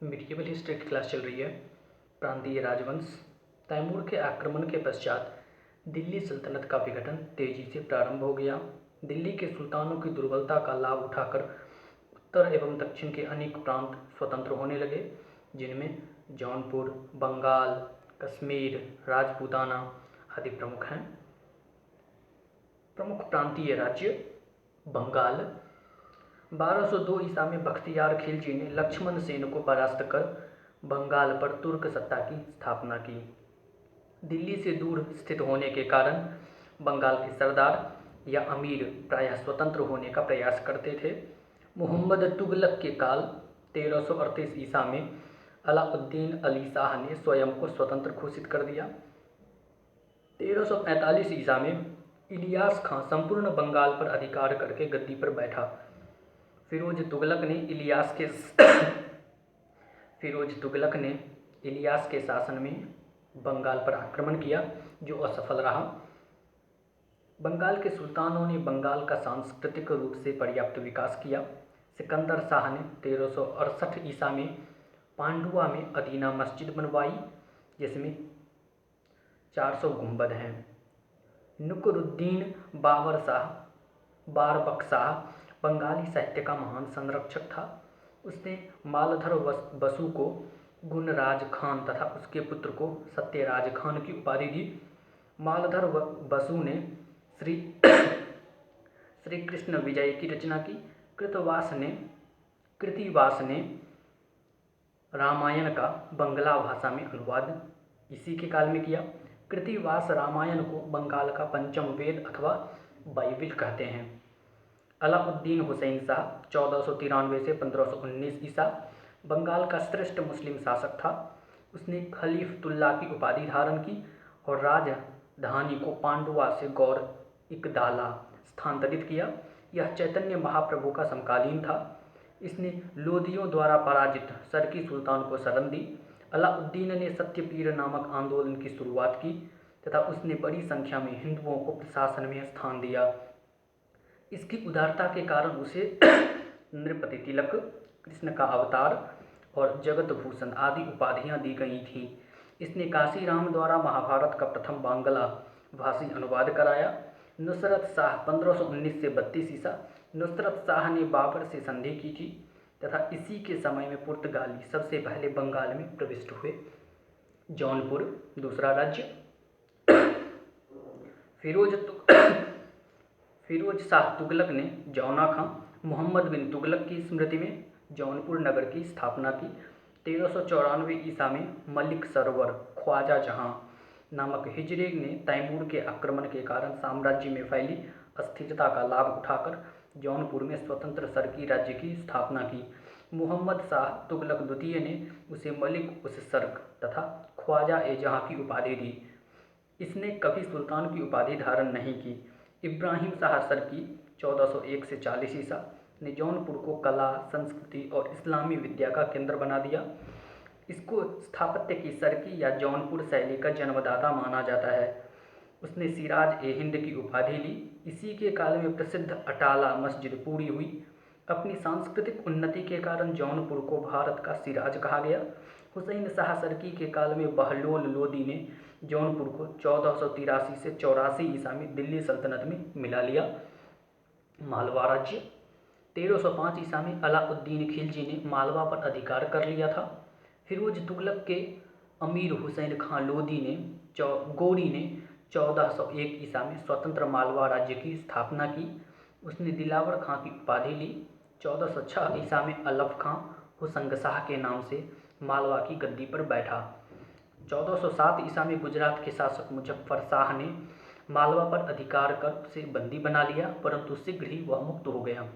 Medieval history की class चल रही है। प्रांतीय राजवंश। तैमूर के आक्रमण के पश्चात दिल्ली सल्तनत का विघटन तेजी से प्रारंभ हो गया। दिल्ली के सुल्तानों की दुर्बलता का लाभ उठाकर उत्तर एवं दक्षिण के अनेक प्रांत स्वतंत्र होने लगे, जिनमें जौनपुर, बंगाल, कश्मीर, राजपूताना आदि प्रमुख हैं। प्रमुख प्रांतीय राज्य बंगाल। 1202 ईसा में बख्तियार खिलजी ने लक्ष्मण सेन को परास्त कर बंगाल पर तुर्क सत्ता की स्थापना की। दिल्ली से दूर स्थित होने के कारण बंगाल के सरदार या अमीर प्रायः स्वतंत्र होने का प्रयास करते थे। मोहम्मद तुगलक के काल 1338 ईसा में अलाउद्दीन अली शाह ने स्वयं को स्वतंत्र घोषित कर दिया। 1345 ईसा में इलियास खां संपूर्ण बंगाल पर अधिकार करके गद्दी पर बैठा। फिरोज तुगलक ने इलियास के शासन में बंगाल पर आक्रमण किया, जो असफल रहा। बंगाल के सुल्तानों ने बंगाल का सांस्कृतिक रूप से पर्याप्त विकास किया। सिकंदर शाह ने 1368 ईसा में पांडुआ में अदीना मस्जिद बनवाई, जिसमें 400 गुंबद हैं। नुकरुद्दीन बारबक शाह बंगाली साहित्य का महान संरक्षक था। उसने मालधर बसु को गुणराज खान तथा उसके पुत्र को सत्यराज खान की उपाधि दी। मालधर बसु ने श्री कृष्ण विजय की रचना की। कृतिवास ने रामायण का बंगला भाषा में अनुवाद इसी के काल में किया। कृतिवास रामायण को बंगाल का पंचम वेद अथवा बाइबिल कहते हैं। अलाउद्दीन हुसैन शाह 1493 से 1519 ईसा बंगाल का श्रेष्ठ मुस्लिम शासक था। उसने खलीफतुल्ला की उपाधि धारण की और राजधानी को पांडुआ से गौर इकदाला स्थानांतरित किया। यह चैतन्य महाप्रभु का समकालीन था। इसने लोदियों द्वारा पराजित सरकी सुल्तान को शरण दी। अलाउद्दीन ने सत्यपीर नामक आंदोलन की शुरुआत की तथा उसने बड़ी संख्या में हिंदुओं को प्रशासन में स्थान दिया। इसकी उदारता के कारण उसे नृपति तिलक, कृष्ण का अवतार और जगत भूषण आदि उपाधियां दी गई थीं। इसने काशीराम द्वारा महाभारत का प्रथम बांग्ला भाषी अनुवाद कराया। नुसरत शाह 1519 से 32 ईसा नुसरत शाह ने बाबर से संधि की थी तथा इसी के समय में पुर्तगाली सबसे पहले बंगाल में प्रविष्ट हुए। जौनपुर दूसरा राज्य। फिरोज शाह तुगलक ने जौना खां मोहम्मद बिन तुगलक की स्मृति में जौनपुर नगर की स्थापना की। 1394 ईसा में मलिक सरवर ख्वाजा जहां नामक हिजरे ने तैमूर के आक्रमण के कारण साम्राज्य में फैली अस्थिरता का लाभ उठाकर जौनपुर में स्वतंत्र सरकी राज्य की स्थापना की। मोहम्मद शाह तुगलक द्वितीय ने उसे मलिक उस सर्क तथा ख्वाजा ए जहां की उपाधि दी। इसने कभी सुल्तान की उपाधि धारण नहीं की। इब्राहिम शाह सरकी 1401 से 40 ईसा ने जौनपुर को कला, संस्कृति और इस्लामी विद्या का केंद्र बना दिया। इसको स्थापत्य की सरकी या जौनपुर शैली का जन्मदाता माना जाता है। उसने सिराज ए हिंद की उपाधि ली। इसी के काल में प्रसिद्ध अटाला मस्जिद पूरी हुई। अपनी सांस्कृतिक उन्नति के कारण जौनपुर को भारत का सिराज कहा गया। हुसैन शाह सरकी के काल में बहलोल लोदी ने जौनपुर को 1483 से 84 ईसा में दिल्ली सल्तनत में मिला लिया। मालवा राज्य। 1305 ईसा में अलाउद्दीन खिलजी ने मालवा पर अधिकार कर लिया था। फिरोज तुगलक के अमीर हुसैन खां गोरी ने 1401 ईसा में स्वतंत्र मालवा राज्य की स्थापना की। उसने दिलावर खां की उपाधि ली। 1406 ईसा में अलफ खां हुसंगशाह के नाम से मालवा की गद्दी पर बैठा। 1407 ईसा में गुजरात के शासक मुजफ्फर शाह ने मालवा पर अधिकार कर उसे बंदी बना लिया, परंतु शीघ्र ही वह मुक्त हो गया।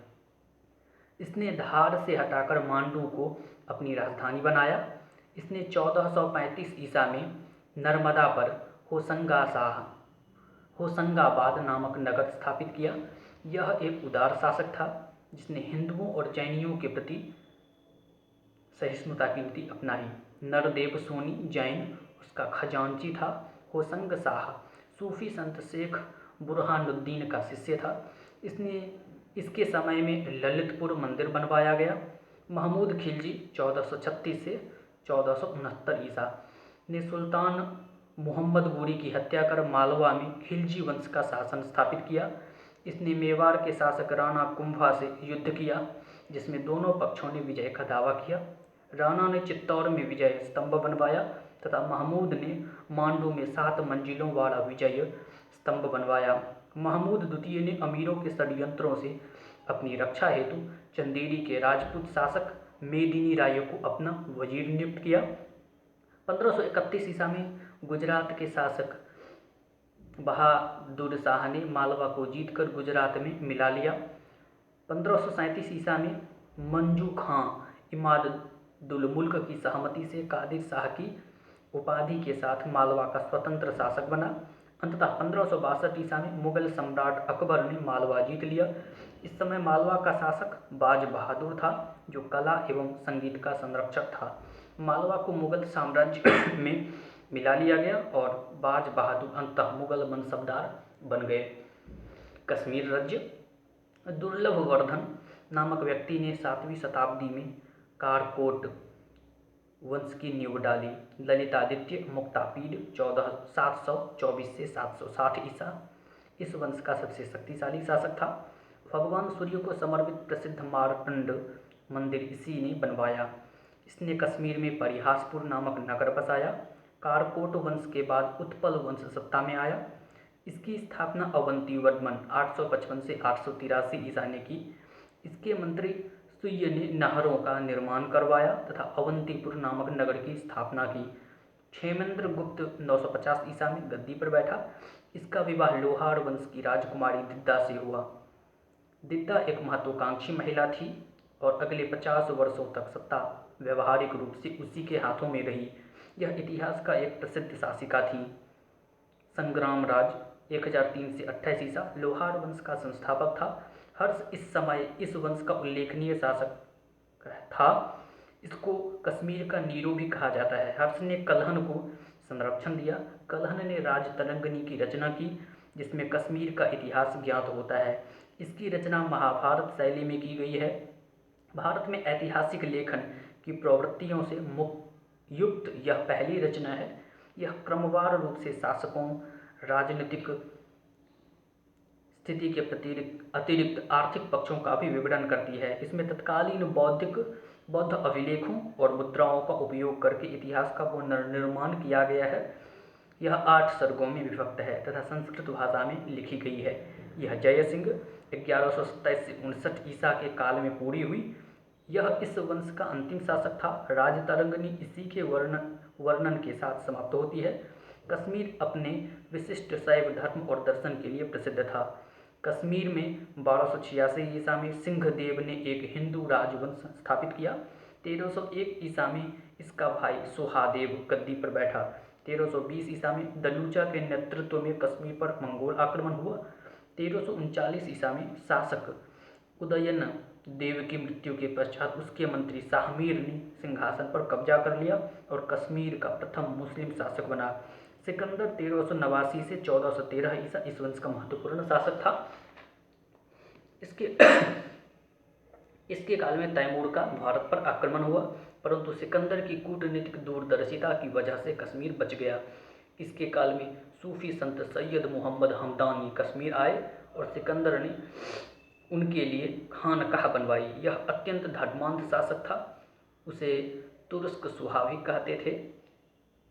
इसने धार से हटाकर मांडू को अपनी राजधानी बनाया। इसने 1435 ईसा में नर्मदा पर होशंगाबाद नामक नगर स्थापित किया। यह एक उदार शासक था जिसने हिंदुओं और जैनियों के प्रति सहिष्णुता की नीति अपनाई। नरदेव सोनी जैन उसका खजांची था। होशंग शाह सूफी संत शेख बुरहानुद्दीन का शिष्य था। इसके समय में ललितपुर मंदिर बनवाया गया। महमूद खिलजी 1436 से 1469 ईसा ने सुल्तान मोहम्मद गोरी की हत्या कर मालवा में खिलजी वंश का शासन स्थापित किया। इसने मेवाड़ के शासक राणा कुंभा से युद्ध किया, जिसमें दोनों पक्षों ने विजय का दावा किया। राणा ने चित्तौड़ में विजय स्तंभ बनवाया तथा महमूद ने मांडू में 7 मंजिलों वाला विजय स्तंभ बनवाया। महमूद द्वितीय ने अमीरों के षड्यंत्रों से अपनी रक्षा हेतु चंदेरी के राजपूत शासक मेदिनी राय को अपना वजीर नियुक्त किया। 1531 ईसा में गुजरात के शासक बहादुर शाह ने मालवा को जीतकर गुजरात में मिला लिया। 1537 ईसा में मंजू खां इमादुल मुल्क की सहमति से कादिर शाह की उपाधि के साथ मालवा का स्वतंत्र शासक बना। अंततः 1562 ईसा में मुगल सम्राट अकबर ने मालवा जीत लिया। इस समय मालवा का शासक बाज बहादुर था, जो कला एवं संगीत का संरक्षक था। मालवा को मुगल साम्राज्य में मिला लिया गया और बाज बहादुर अंततः मुगल मनसबदार बन गए। कश्मीर राज्य। दुर्लभ वर्धन नामक व्यक्ति ने 7वीं शताब्दी में कारकोट वंश की नींव डाली। ललितादित्य मुक्तापीड 724 से 760 ईसा इस वंश का सबसे शक्तिशाली शासक था। भगवान सूर्य को समर्पित प्रसिद्ध मार्तंड मंदिर इसी ने बनवाया। इसने कश्मीर में परिहासपुर नामक नगर बसाया। कारकोट वंश के बाद उत्पल वंश सत्ता में आया। इसकी स्थापना अवंती वर्धमान 855 से 883 ईसा ने की। इसके मंत्री सुय ने नहरों का निर्माण करवाया तथा अवंतीपुर नामक नगर की स्थापना की। क्षेमेंद्र गुप्त 950 ईसा में गद्दी पर बैठा। इसका विवाह लोहार वंश की राजकुमारी दिद्दा से हुआ। दिद्दा एक महत्वाकांक्षी महिला थी और अगले 50 वर्षों तक सत्ता व्यवहारिक रूप से उसी के हाथों में रही। यह इतिहास का एक प्रसिद्ध शासिका थी। संग्राम राज 1003 से 28 ईसा लोहार वंश का संस्थापक था। हर्ष इस समय इस वंश का उल्लेखनीय शासक था। इसको कश्मीर का नीरो भी कहा जाता है। हर्ष ने कल्हण को संरक्षण दिया। कल्हण ने राजतरंगिणी की रचना की, जिसमें कश्मीर का इतिहास ज्ञात होता है। इसकी रचना महाभारत शैली में की गई है। भारत में ऐतिहासिक लेखन की प्रवृत्तियों से युक्त यह पहली रचना है। यह क्रमवार रूप से शासकों, राजनीतिक स्थिति के अतिरिक्त आर्थिक पक्षों का भी विवरण करती है। इसमें तत्कालीन बौद्ध अभिलेखों और मुद्राओं का उपयोग करके इतिहास का पुनर्निर्माण किया गया है। यह 8 सर्गों में विभक्त है तथा संस्कृत भाषा में लिखी गई है। यह जयसिंह 1127 से 59 ईसा के काल में पूरी हुई। यह इस वंश का अंतिम शासक था। राजतरंगिणी इसी के वर्णन के साथ समाप्त होती है। कश्मीर अपने विशिष्ट शैव धर्म और दर्शन के लिए प्रसिद्ध था। कश्मीर में 1286 ईसा में सिंहदेव ने एक हिंदू राजवंश स्थापित किया। 1301 ईसा में इसका भाई सुहादेव गद्दी पर बैठा। 1320 ईसा में दलूचा के नेतृत्व में कश्मीर पर मंगोल आक्रमण हुआ। 1339 ईसा में शासक उदयन देव की मृत्यु के पश्चात उसके मंत्री शाहमीर ने सिंहासन पर कब्जा कर लिया और कश्मीर का प्रथम मुस्लिम शासक बना। सिकंदर 1389 से 1413 ईसा इस वंश का महत्वपूर्ण शासक था। इसके काल में तैमूर का भारत पर आक्रमण हुआ, परंतु सिकंदर की कूटनीतिक दूरदर्शिता की वजह से कश्मीर बच गया। इसके काल में सूफी संत सैयद मोहम्मद हमदानी कश्मीर आए और सिकंदर ने उनके लिए खानकाह बनवाई। यह अत्यंत धर्मांध शासक था। उसे तुर्क सुहावी कहते थे।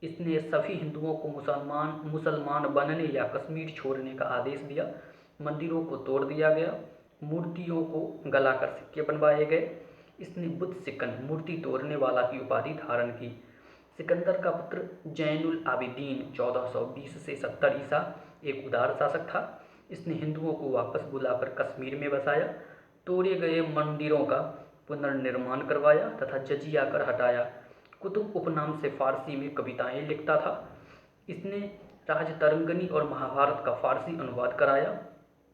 इसने सभी हिंदुओं को मुसलमान बनने या कश्मीर छोड़ने का आदेश दिया। मंदिरों को तोड़ दिया गया। मूर्तियों को गलाकर सिक्के बनवाए गए। इसने बुद्ध सिकन मूर्ति तोड़ने वाला की उपाधि धारण की। सिकंदर का पुत्र जैनुल आबिदीन 1420 से 70 ईसा एक उदार शासक था। इसने हिंदुओं को वापस बुलाकर कश्मीर में बसाया, तोड़े गए मंदिरों का पुनर्निर्माण करवाया तथा जजिया कर हटाया। कुतुब उपनाम से फारसी में कविताएं लिखता था। इसने राजतरंगिणी और महाभारत का फारसी अनुवाद कराया।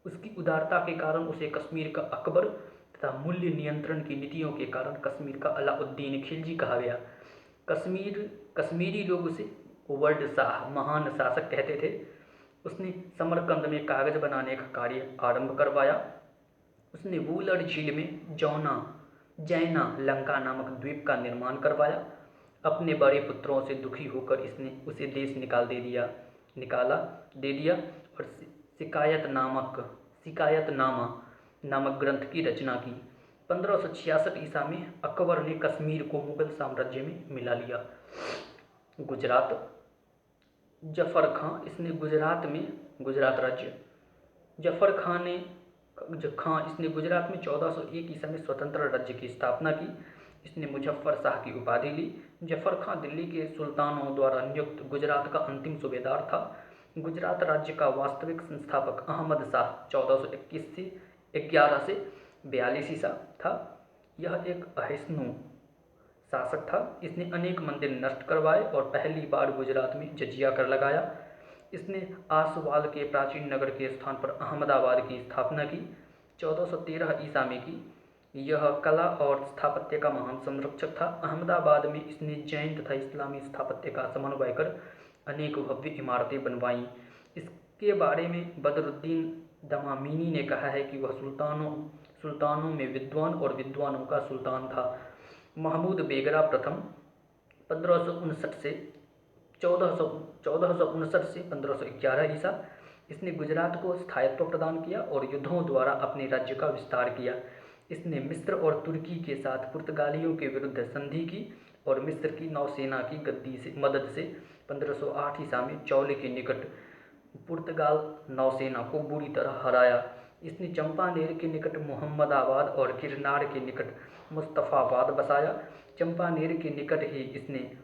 उसकी उदारता के कारण उसे कश्मीर का अकबर तथा मूल्य नियंत्रण की नीतियों के कारण कश्मीर का अलाउद्दीन खिलजी कहा गया। कश्मीरी लोग उसे वर्ड शाह महान शासक कहते थे। उसने समरकंद में कागज बनाने का कार्य आरंभ करवाया। उसने वूलर झील में जौना जैना लंका नामक द्वीप का निर्माण करवाया। अपने बड़े पुत्रों से दुखी होकर इसने उसे देश निकाला दे दिया और शिकायतनामा नामक ग्रंथ की रचना की। 1566 ईसा में अकबर ने कश्मीर को मुगल साम्राज्य में मिला लिया। गुजरात, जफर खां, इसने गुजरात राज्य, जफर खां इसने गुजरात में 1401 ईसा में स्वतंत्र राज्य की स्थापना की। इसने मुजफ्फर शाह की उपाधि ली। जफर खां दिल्ली के सुल्तानों द्वारा नियुक्त गुजरात का अंतिम सूबेदार था। गुजरात राज्य का वास्तविक संस्थापक अहमद शाह 1421 से 11 से 42 ईसा था। यह एक अहिष्णु शासक था। इसने अनेक मंदिर नष्ट करवाए और पहली बार गुजरात में जजिया कर लगाया। इसने आसवाल के प्राचीन नगर के स्थान पर अहमदाबाद की स्थापना की। 1413 ईसा में की। यह कला और स्थापत्य का महान संरक्षक था। अहमदाबाद में इसने जैन तथा इस्लामी स्थापत्य का समन्वय कर अनेक भव्य इमारतें बनवाईं। इसके बारे में बदरुद्दीन दमामिनी ने कहा है कि वह सुल्तानों में विद्वान और विद्वानों का सुल्तान था। महमूद बेगरा प्रथम 1559 से 1511 ईसा, इसने गुजरात को स्थायित्व प्रदान किया और युद्धों द्वारा अपने राज्य का विस्तार किया। इसने मिस्र और तुर्की के साथ पुर्तगालियों के विरुद्ध संधि की और मिस्र की नौसेना की मदद से 1508 ईसा में चौले के निकट पुर्तगाल नौसेना को बुरी तरह हराया। इसने चंपानेर के निकट मुहम्मदाबाद और गिरनार के निकट मुस्तफ़ाबाद बसाया। चंपानेर के निकट ही इसने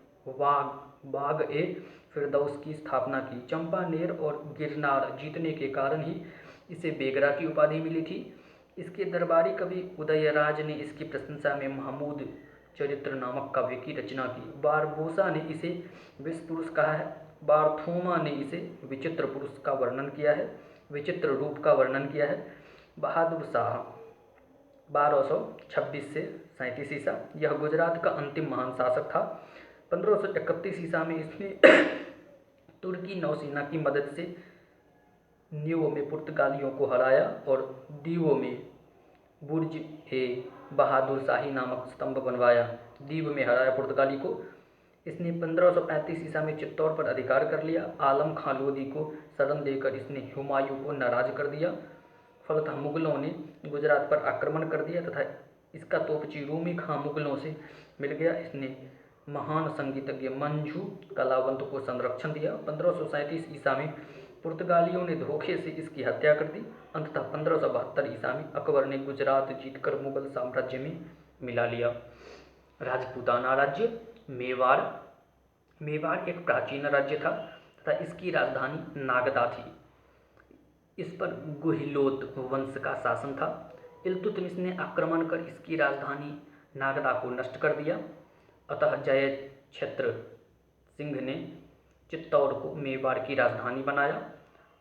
बाग-ए-फिरदौस की स्थापना की। चंपानेर और गिरनार जीतने के कारण ही इसे बेगरा की उपाधि मिली थी। इसके दरबारी कवि उदयराज ने इसकी प्रशंसा में महमूद चरित्र नामक काव्य की रचना की। बारबोसा ने इसे विश्व पुरुष कहा है। बारथोमा ने इसे विचित्र रूप का वर्णन किया है। बहादुर शाह 1226 से 37 ईसा, यह गुजरात का अंतिम महान शासक था। 1531 ईसा में इसने तुर्की नौसेना की मदद से नीवो में पुर्तगालियों को हराया और दीवो में बुर्ज ए बहादुर शाही नामक स्तंभ बनवाया। दीव में हराया पुर्तगाली को। इसने 1535 ईसा में चित्तौड़ पर अधिकार कर लिया। आलम खां लोदी को शरण देकर इसने हुमायूं को नाराज कर दिया। फलतः मुगलों ने गुजरात पर आक्रमण कर दिया तथा इसका तोपची रूमी खां मुगलों से मिल गया। इसने महान संगीतज्ञ मंजू कलावंत को संरक्षण दिया। 1537 ईसा में पुर्तगालियों ने धोखे से इसकी हत्या कर दी। अंततः 1572 ईसा में अकबर ने गुजरात जीतकर मुगल साम्राज्य में मिला लिया। राजपूताना राज्य, मेवाड़ एक प्राचीन राज्य था तथा इसकी राजधानी नागदा थी। इस पर गुहिलोत वंश का शासन था। इल्तुतमिश ने आक्रमण कर इसकी राजधानी नागदा को नष्ट कर दिया। अतः जयच्छत्र सिंह ने चित्तौड़ को मेवाड़ की राजधानी बनाया।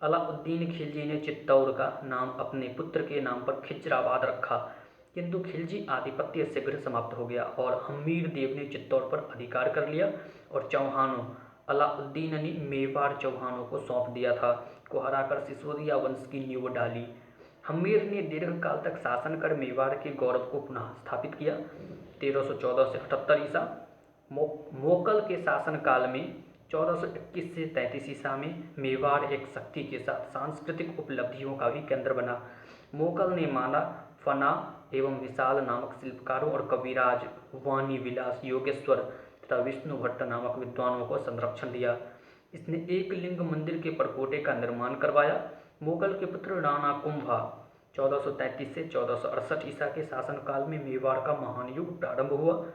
अलाउद्दीन खिलजी ने चित्तौड़ का नाम अपने पुत्र के नाम पर खिजराबाद रखा, किंतु खिलजी आधिपत्य शीघ्र समाप्त हो गया और हम्मीर देव ने चित्तौड़ पर अधिकार कर लिया और चौहानों अलाउद्दीन ने मेवाड़ चौहानों को सौंप दिया था को हराकर सिसोदिया वंश की नींव डाली। हम्मीर ने दीर्घकाल तक शासन कर मेवाड़ के गौरव को पुनः स्थापित किया। 1314 से 78 ईसा, मोकल के शासनकाल में 1421 से 33 ईसा में मेवाड़ एक शक्ति के साथ सांस्कृतिक उपलब्धियों का भी केंद्र बना। मोकल ने माना फना एवं विशाल नामक शिल्पकारों और कविराज वाणी विलास योगेश्वर तथा विष्णु भट्ट नामक विद्वानों को संरक्षण दिया। इसने एक लिंग मंदिर के परकोटे का निर्माण करवाया। मोगल के पुत्र राणा कुंभा 1433 से 1468 ईसा के शासनकाल में मेवाड़ का महान युग प्रारंभ हुआ।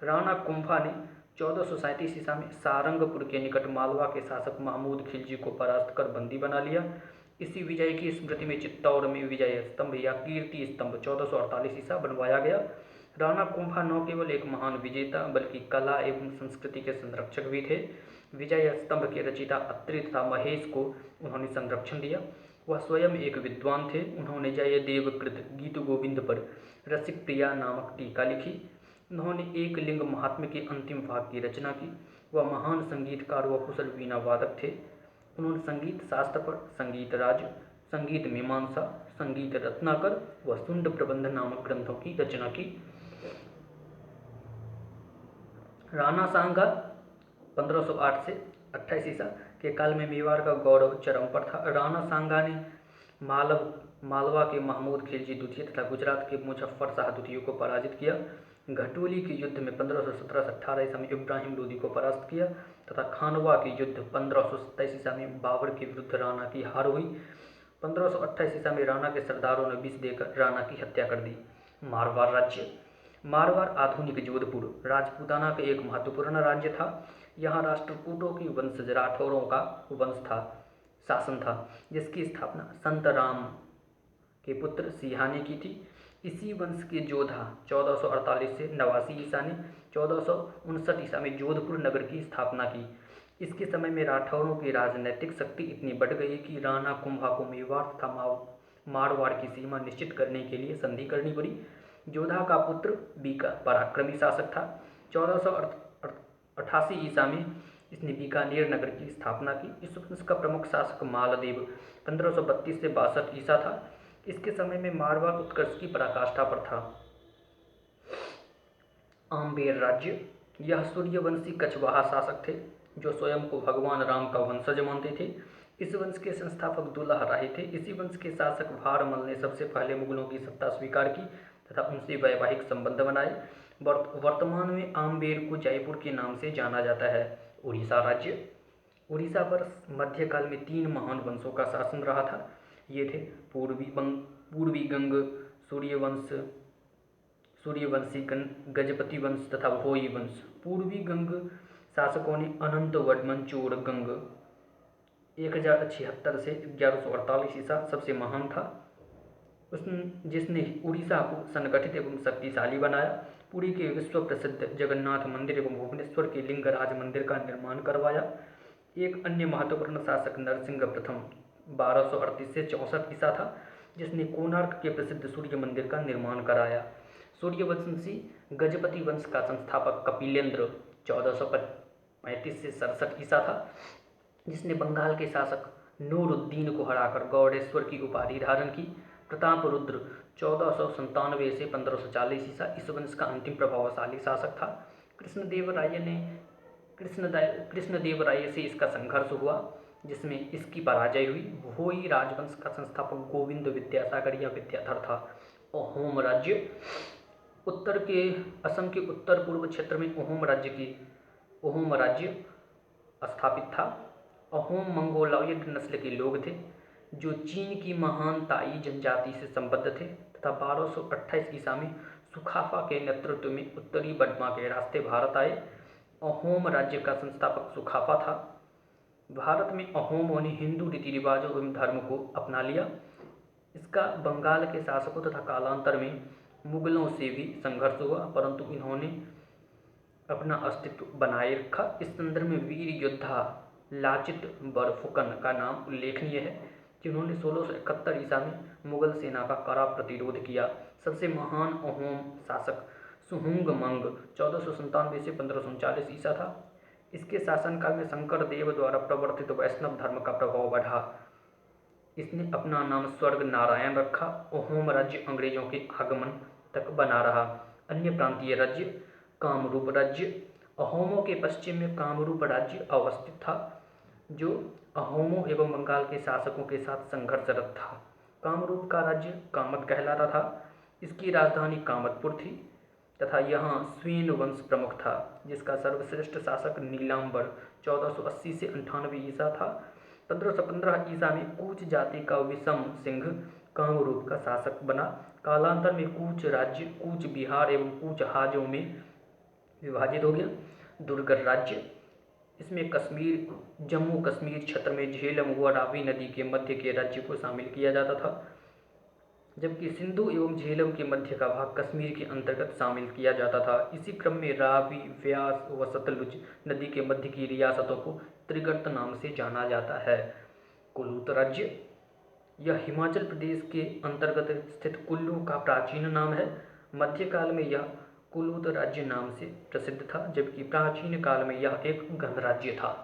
राणा कुंभा ने 1437 ईसा में सारंगपुर के निकट मालवा के शासक महमूद खिलजी को परास्त कर बंदी बना लिया। इसी विजय की स्मृति में चित्तौड़ में विजय स्तंभ या कीर्ति स्तंभ 1448 ईसा बनवाया गया। राणा कुंभा न केवल एक महान विजेता बल्कि कला एवं संस्कृति के संरक्षक भी थे। विजय स्तंभ के रचयिता अत्रि तथा महेश को उन्होंने संरक्षण दिया। वह स्वयं एक विद्वान थे। उन्होंने जयदेवकृत गीत गोविंद पर रसिक प्रिया नामक टीका लिखी। उन्होंने एक लिंग महात्म्य के अंतिम भाग की रचना की। वह महान संगीतकार व कुशल वीणा वादक थे। उन्होंने संगीत शास्त्र पर संगीत राज, संगीत मीमांसा, संगीत रत्नाकर व सुंद प्रबंध नामक ग्रंथों की रचना की। राणा सांगा 1508 से 28 ईसा के काल में मेवाड़ का गौरव चरम पर था। राणा सांगा ने मालवा के महमूद खिलजी द्वितीय तथा गुजरात के मुजफ्फर शाह द्वितीय को पराजित किया। घटोली के युद्ध में 1517 से 18 ईसा में इब्राहिम लोदी को परास्त किया तथा खानवा के युद्ध 1527 ईसा में बाबर के विरुद्ध राणा की हार हुई। 1528 ईसा में राणा के सरदारों ने विष देकर राणा की हत्या कर दी। मारवाड़ राज्य। मारवाड़ आधुनिक जोधपुर राजपूताना का एक महत्वपूर्ण राज्य था। यहाँ राष्ट्रकूटों की वंशज राठौरों का वंश था, शासन था, जिसकी स्थापना संत राम के पुत्र सिंहा ने की थी। इसी वंश के जोधा 1448 से 89 ईसा ने 1459 ईसा में जोधपुर नगर की स्थापना की। इसके समय में राठौरों की राजनैतिक शक्ति इतनी बढ़ गई कि राणा कुंभा को मेवाड़ तथा मारवाड़ की सीमा निश्चित करने के लिए संधि करनी पड़ी। जोधा का पुत्र बीका पराक्रमी शासक था। 1488 ईसा में इसने बीकानेर नगर की स्थापना की। इस वंश का प्रमुख शासक मालदेव 1532 से 62 ईसा था। इसके समय में मारवाड़ उत्कर्ष की पराकाष्ठा पर था। आम्बेर राज्य। यह सूर्यवंशी कछवाहा शासक थे जो स्वयं को भगवान राम का वंशज मानते थे। इस वंश के संस्थापक दुल्हा राय थे। इसी वंश के शासक भारमल ने सबसे पहले मुगलों की सत्ता स्वीकार की तथा उनसे वैवाहिक संबंध बनाए। वर्तमान में आम्बेर को जयपुर के नाम से जाना जाता है। उड़ीसा राज्य। उड़ीसा पर मध्यकाल में 3 महान वंशों का शासन रहा था। ये थे पूर्वी गंग सूर्यवंशी गजपति वंश तथा भोई वंश। पूर्वी गंग शासकों ने अनंत वर्मन चोड़ गंग 1076 से 1148 ईसा सबसे महान था, जिसने उड़ीसा को संगठित एवं शक्तिशाली बनाया। पुरी के विश्व प्रसिद्ध जगन्नाथ मंदिर एवं भुवनेश्वर के लिंगराज मंदिर का निर्माण करवाया। एक अन्य महत्वपूर्ण शासक नरसिंह प्रथम 1238 से 64 ईसा था, जिसने कोणार्क के प्रसिद्ध सूर्य मंदिर का निर्माण कराया। सूर्यवंशी गजपति वंश का संस्थापक कपिलेंद्र 1435 से 67 ईसा था, जिसने बंगाल के शासक नूरुद्दीन को हराकर गौड़ेश्वर की उपाधि धारण की। प्रतापरुद्र 1497 से 1540 ईसा इस वंश का अंतिम प्रभावशाली शासक था। कृष्णदेवराय से इसका संघर्ष हुआ, जिसमें इसकी पराजय हुई। भोई राजवंश का संस्थापक गोविंद विद्यासागर या विद्याधर था। अहोम राज्य। असम के उत्तर पूर्व क्षेत्र में अहोम राज्य स्थापित था। अहोम मंगोलॉयड नस्ल के लोग थे जो चीन की महान ताई जनजाति से संबद्ध थे तथा 1228 ईसा में सुखाफा के नेतृत्व में उत्तरी बर्मा के रास्ते भारत आए। अहोम राज्य का संस्थापक सुखाफा था। भारत में अहोमों ने हिंदू रीति रिवाजों एवं धर्म को अपना लिया। इसका बंगाल के शासकों तथा कालांतर में मुगलों से भी संघर्ष हुआ, परंतु इन्होंने अपना अस्तित्व बनाए रखा। इस संदर्भ में वीर योद्धा लाचित बरफुकन का नाम उल्लेखनीय है, जिन्होंने 1671 ईसा में मुगल सेना का कड़ा प्रतिरोध किया। सबसे महान अहोम शासक सुहुंगमंग 1497 से 1539 ईसा था। इसके शासनकाल में शंकर देव द्वारा प्रवर्तित वैष्णव धर्म का प्रभाव बढ़ा। इसने अपना नाम स्वर्ग नारायण रखा। अहोम राज्य अंग्रेजों के आगमन तक बना रहा। अन्य प्रांतीय राज्य। कामरूप राज्य। अहोमों के पश्चिम में कामरूप राज्य अवस्थित था, जो अहोमों एवं बंगाल के शासकों के साथ संघर्षरत था। कामरूप का राज्य कामत कहलाता था। इसकी राजधानी कामतपुर थी तथा यहाँ स्वेन वंश प्रमुख था, जिसका सर्वश्रेष्ठ शासक नीलांबर 1480 से 98 ईसा था। 1515 ईसा में कूच जाति का विषम सिंह कामरूप का शासक बना। कालांतर में कूच राज्य कूच बिहार एवं कूच हाजों में विभाजित हो गया। दुर्गर राज्य। इसमें जम्मू कश्मीर क्षेत्र में झेलम व रावी नदी के मध्य के राज्य को शामिल किया जाता था, जबकि सिंधु एवं झेलम के मध्य का भाग कश्मीर के अंतर्गत शामिल किया जाता था। इसी क्रम में रावी, व्यास व सतलुज नदी के मध्य की रियासतों को त्रिगर्त नाम से जाना जाता है। कुलूत राज्य। यह हिमाचल प्रदेश के अंतर्गत स्थित कुल्लू का प्राचीन नाम है। मध्यकाल में यह कुलूत राज्य नाम से प्रसिद्ध था, जबकि प्राचीन काल में यह एक गणराज्य था।